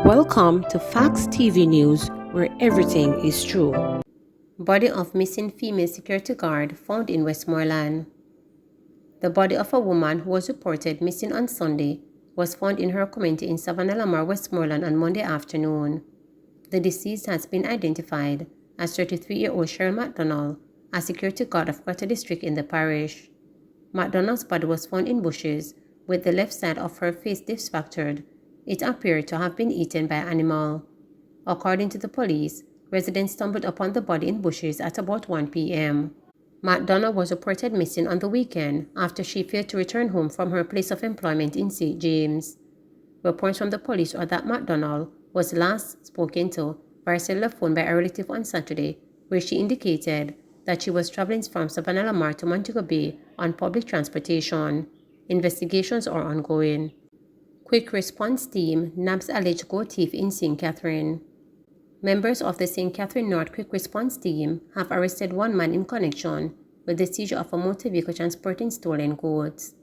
Welcome to Facts TV News, where everything is true. Body of missing female security guard found in Westmoreland. The body of a woman who was reported missing on Sunday was found in her community in Savannah Lamar, Westmoreland on Monday afternoon. The deceased has been identified as 33-year-old Cheryl McDonald, a security guard of Quarter District in the parish. McDonald's body was found in bushes, with the left side of her face disfigured. It appeared to have been eaten by an animal. According to the police, residents stumbled upon the body in bushes at about 1 p.m. McDonald was reported missing on the weekend after she failed to return home from her place of employment in St. James. Reports from the police are that McDonald was last spoken to via cellular phone by a relative on Saturday, where she indicated that she was traveling from Savannah Lamar to Montego Bay on public transportation. Investigations are ongoing. Quick response team nabs alleged gold thief in St. Catherine. Members of the St. Catherine North Quick Response Team have arrested one man in connection with the seizure of a motor vehicle transporting stolen goods.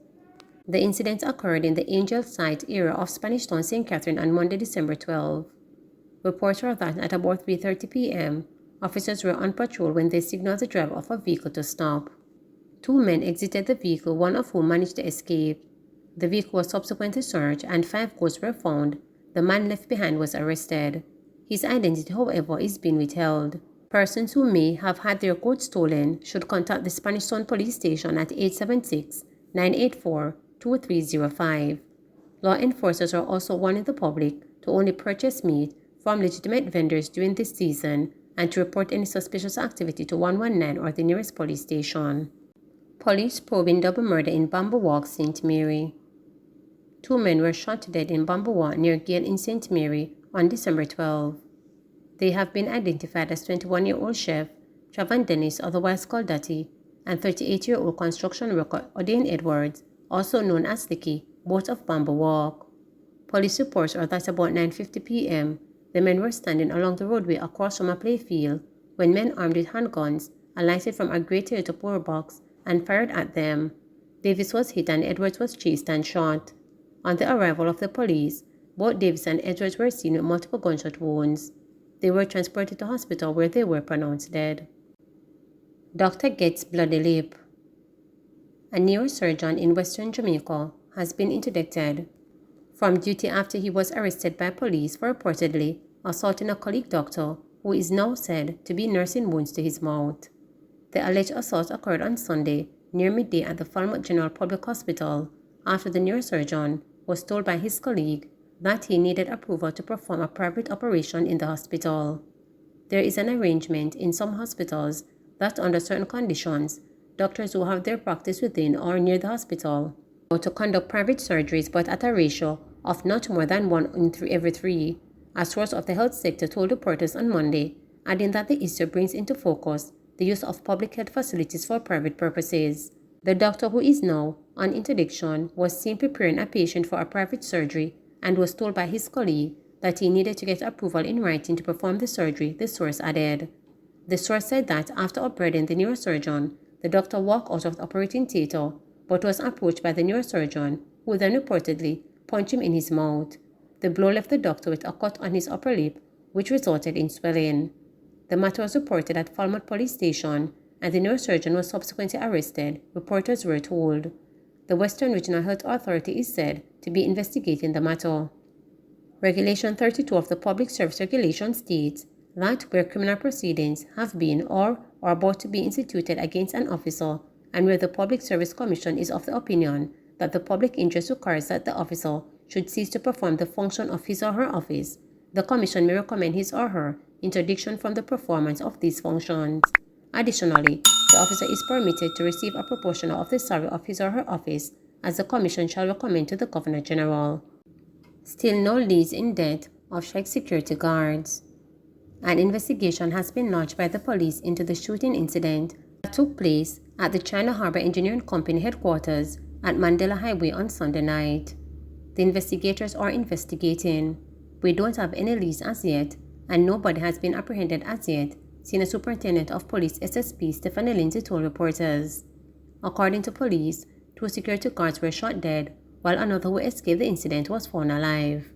The incident occurred in the Angel Site area of Spanish Town, St. Catherine on Monday, December 12. Reports are that at about 3:30 p.m., officers were on patrol when they signaled the driver of a vehicle to stop. Two men exited the vehicle, one of whom managed to escape. The vehicle was subsequently searched and 5 goods were found. The man left behind was arrested. His identity, however, is being withheld. Persons who may have had their goods stolen should contact the Spanish Town Police Station at 876-984-2305. Law enforcers are also warning the public to only purchase meat from legitimate vendors during this season and to report any suspicious activity to 119 or the nearest police station. Police probing double murder in Bamboo Walk, St. Mary. 2 men were shot to death in Bamboo Walk near Gale in St. Mary on December 12. They have been identified as 21-year-old chef Travan Dennis, otherwise called Dutty, and 38-year-old construction worker Odin Edwards, also known as Licky, both of Bamboo Walk. Police reports are that about 9:50 p.m., the men were standing along the roadway across from a playfield when men armed with handguns alighted from a gray Toyota Polo box and fired at them. Davis was hit and Edwards was chased and shot. On the arrival of the police, both Davis and Edwards were seen with multiple gunshot wounds. They were transported to hospital where they were pronounced dead. Doctor gets bloody lip. A neurosurgeon in Western Jamaica has been interdicted from duty after he was arrested by police for reportedly assaulting a colleague doctor who is now said to be nursing wounds to his mouth. The alleged assault occurred on Sunday near midday at the Falmouth General Public Hospital after the neurosurgeon was told by his colleague that he needed approval to perform a private operation in the hospital. There is an arrangement in some hospitals that under certain conditions, doctors who have their practice within or near the hospital are to conduct private surgeries, but at a ratio of not more than 1 in every 3, a source of the health sector told reporters on Monday, adding that the issue brings into focus the use of public health facilities for private purposes. The doctor, who is now on interdiction, was seen preparing a patient for a private surgery and was told by his colleague that he needed to get approval in writing to perform the surgery, the source added. The source said that after operating the neurosurgeon, the doctor walked out of the operating theater but was approached by the neurosurgeon, who then reportedly punched him in his mouth. The blow left the doctor with a cut on his upper lip, which resulted in swelling. The matter was reported at Falmouth Police Station, and the neurosurgeon was subsequently arrested, reporters were told. The Western Regional Health Authority is said to be investigating the matter. Regulation 32 of the Public Service Regulation states that where criminal proceedings have been or are about to be instituted against an officer, and where the Public Service Commission is of the opinion that the public interest requires that the officer should cease to perform the function of his or her office, the Commission may recommend his or her interdiction from the performance of these functions. Additionally, the officer is permitted to receive a proportion of the salary of his or her office, as the Commission shall recommend to the Governor General. Still no leads in death of Sheikh security guards. An investigation has been launched by the police into the shooting incident that took place at the China Harbour Engineering Company headquarters at Mandela Highway on Sunday night. The investigators are investigating. We don't have any leads as yet, and nobody has been apprehended as yet, Senior Superintendent of Police SSP Stephanie Lindsay told reporters. According to police, 2 security guards were shot dead, while another who escaped the incident was found alive.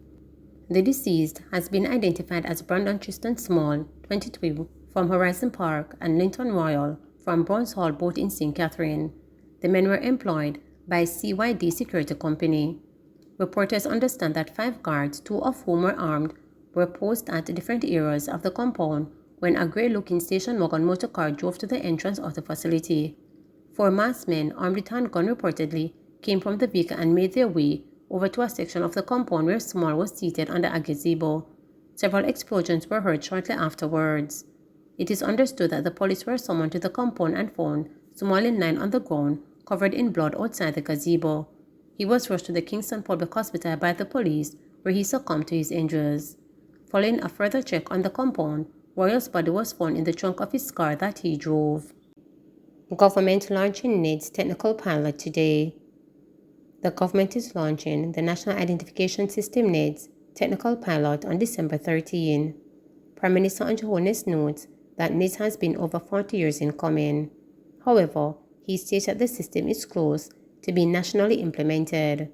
The deceased has been identified as Brandon Tristan Small, 22, from Horizon Park, and Linton Royal from Bronze Hall, both in St. Catherine. The men were employed by CYD Security Company. Reporters understand that 5 guards, 2 of whom were armed, were posted at different areas of the compound when a grey-looking station wagon motor car drove to the entrance of the facility. 4 masked men armed with handguns reportedly came from the vehicle and made their way over to a section of the compound where Small was seated under a gazebo. Several explosions were heard shortly afterwards. It is understood that the police were summoned to the compound and found Small lying on the ground, covered in blood outside the gazebo. He was rushed to the Kingston Public Hospital by the police, where he succumbed to his injuries. Following a further check on the compound, Royal's body was found in the trunk of his car that he drove. Government launching NIDS technical pilot today. The government is launching the National Identification System NIDS technical pilot on December 13. Prime Minister Andrew Holness notes that NIDS has been over 40 years in coming. However, he states that the system is close to being nationally implemented.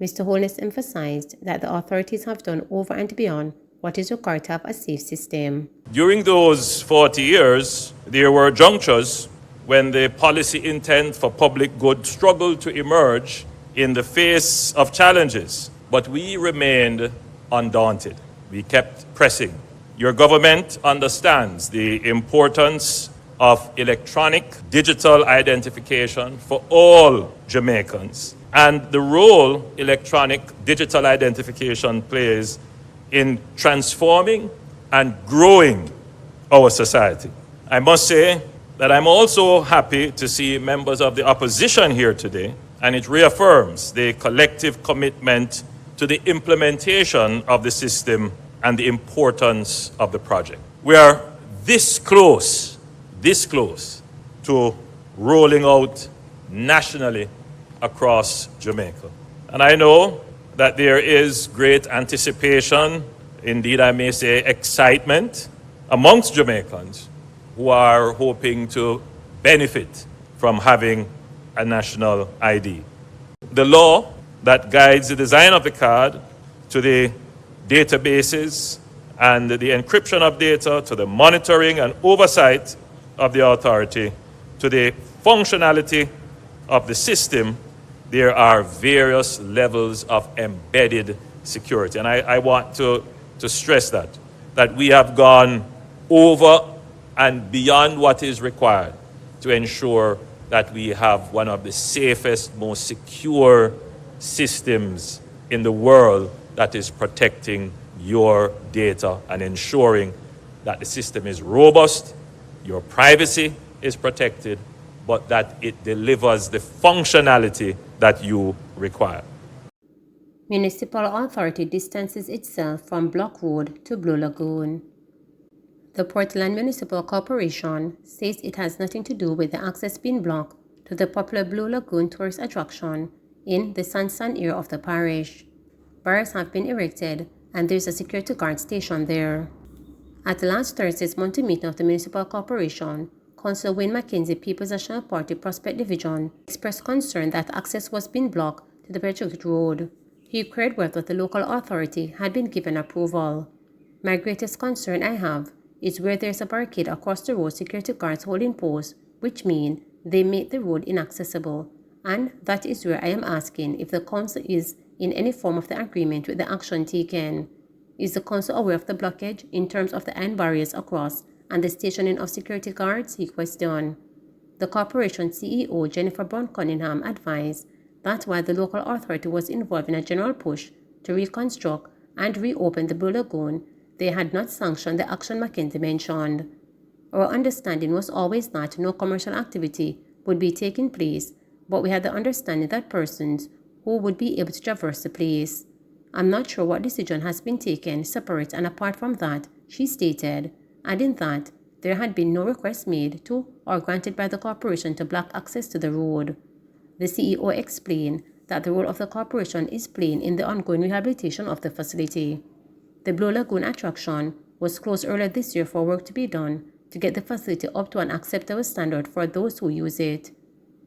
Mr. Holness emphasized that the authorities have done over and beyond what is required to have a safe system. During those 40 years, there were junctures when the policy intent for public good struggled to emerge in the face of challenges, but we remained undaunted. We kept pressing. Your government understands the importance of electronic digital identification for all Jamaicans and the role electronic digital identification plays in transforming and growing our society. I must say that I'm also happy to see members of the opposition here today, and it reaffirms the collective commitment to the implementation of the system and the importance of the project. We are this close to rolling out nationally across Jamaica. And I know that there is great anticipation, indeed I may say excitement, amongst Jamaicans who are hoping to benefit from having a national ID. The law that guides the design of the card to the databases and the encryption of data, to the monitoring and oversight of the authority, to the functionality of the system, there are various levels of embedded security. And I want to stress that we have gone over and beyond what is required to ensure that we have one of the safest, most secure systems in the world that is protecting your data and ensuring that the system is robust, your privacy is protected, but that it delivers the functionality that you require. Municipal authority distances itself from Block Road to Blue Lagoon. The Portland Municipal Corporation says it has nothing to do with the access being blocked to the popular Blue Lagoon tourist attraction in the Sansan area of the parish. Barriers have been erected and there is a security guard station there. At last Thursday's monthly meeting of the Municipal Corporation, Councillor Wayne McKenzie, People's National Party Prospect Division, expressed concern that access was being blocked to the Patriot Road. He inquired whether the local authority had been given approval. My greatest concern I have is where there is a barricade across the road, security guards holding posts, which mean they make the road inaccessible. And that is where I am asking if the council is in any form of the agreement with the action taken. Is the council aware of the blockage in terms of the iron barriers across and the stationing of security guards? He questioned. The corporation CEO, Jennifer Brown Cunningham, advised that while the local authority was involved in a general push to reconstruct and reopen the Blue Lagoon, they had not sanctioned the action McKenzie mentioned. Our understanding was always that no commercial activity would be taking place, but we had the understanding that persons who would be able to traverse the place. I'm not sure what decision has been taken separate and apart from that, she stated, adding that there had been no request made to or granted by the corporation to block access to the road. The CEO explained that the role of the corporation is playing in the ongoing rehabilitation of the facility. The Blue Lagoon attraction was closed earlier this year for work to be done to get the facility up to an acceptable standard for those who use it.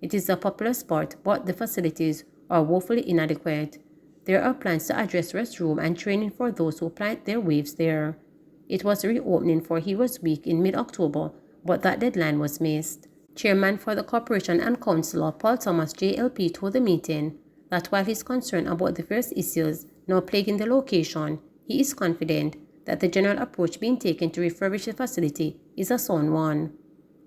It is a popular spot, but the facilities are woefully inadequate. There are plans to address restroom and training for those who plant their waves there. It was reopening for Heroes Week in mid-October, but that deadline was missed. Chairman for the Corporation and Councillor Paul Thomas JLP told the meeting that while he's concerned about the various issues now plaguing the location, he is confident that the general approach being taken to refurbish the facility is a sound one.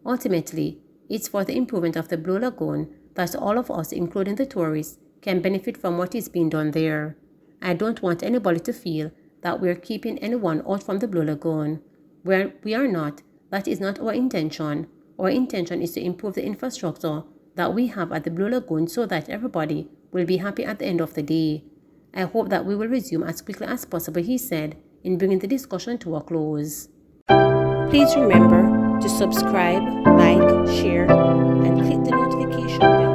Ultimately, it's for the improvement of the Blue Lagoon that all of us, including the tourists, can benefit from what is being done there. I don't want anybody to feel that we're keeping anyone out from the Blue Lagoon. We are not. That is not our intention. Our intention is to improve the infrastructure that we have at the Blue Lagoon so that everybody will be happy at the end of the day. I hope that we will resume as quickly as possible, he said, in bringing the discussion to a close. Please remember to subscribe, like, share, and click the notification bell